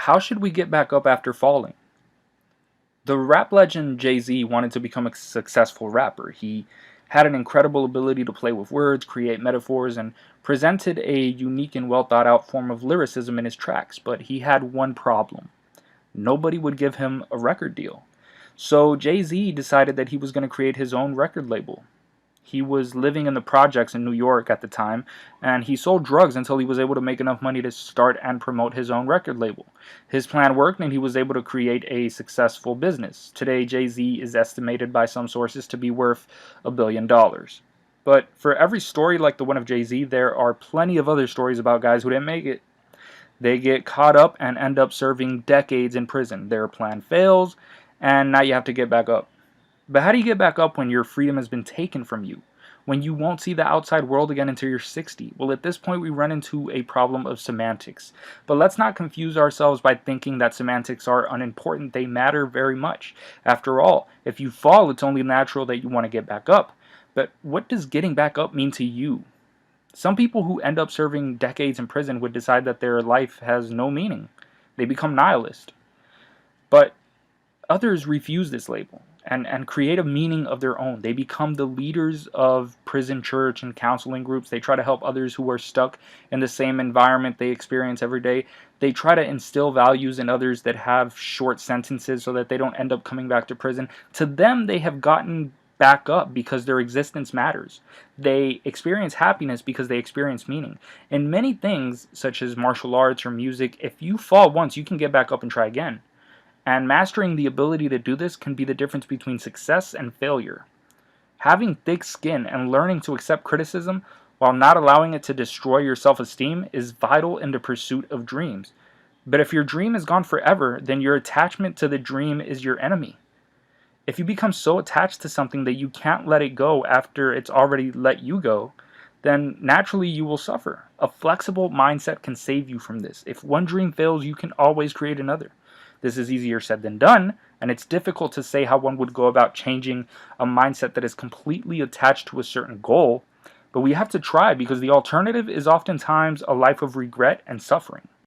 how should we get back up after falling? The rap legend Jay-Z wanted to become a successful rapper. He had an incredible ability to play with words, create metaphors, and presented a unique and well thought out form of lyricism in his tracks, but he had one problem. Nobody would give him a record deal. So Jay-Z decided that he was going to create his own record label. He was living in the projects in New York at the time, and he sold drugs until he was able to make enough money to start and promote his own record label. His plan worked, and he was able to create a successful business. Today, Jay-Z is estimated by some sources to be worth $1 billion. But for every story like the one of Jay-Z, there are plenty of other stories about guys who didn't make it. They get caught up and end up serving decades in prison. Their plan fails, and now you have to get back up. But how do you get back up when your freedom has been taken from you? When you won't see the outside world again until you're 60? Well, at this point, we run into a problem of semantics. But let's not confuse ourselves by thinking that semantics are unimportant. They matter very much. After all, if you fall, it's only natural that you want to get back up. But what does getting back up mean to you? Some people who end up serving decades in prison would decide that their life has no meaning. They become nihilist. But others refuse this label and create a meaning of their own. They become the leaders of prison church and counseling groups. They try to help others who are stuck in the same environment they experience every day. They try to instill values in others that have short sentences so that they don't end up coming back to prison. To them, they have gotten back up because their existence matters. They experience happiness because they experience meaning. In many things, such as martial arts or music, if you fall once, you can get back up and try again. And mastering the ability to do this can be the difference between success and failure. Having thick skin and learning to accept criticism while not allowing it to destroy your self-esteem is vital in the pursuit of dreams. But if your dream is gone forever, then your attachment to the dream is your enemy. If you become so attached to something that you can't let it go after it's already let you go, then naturally you will suffer. A flexible mindset can save you from this. If one dream fails, you can always create another. This is easier said than done, and it's difficult to say how one would go about changing a mindset that is completely attached to a certain goal, but we have to try because the alternative is oftentimes a life of regret and suffering.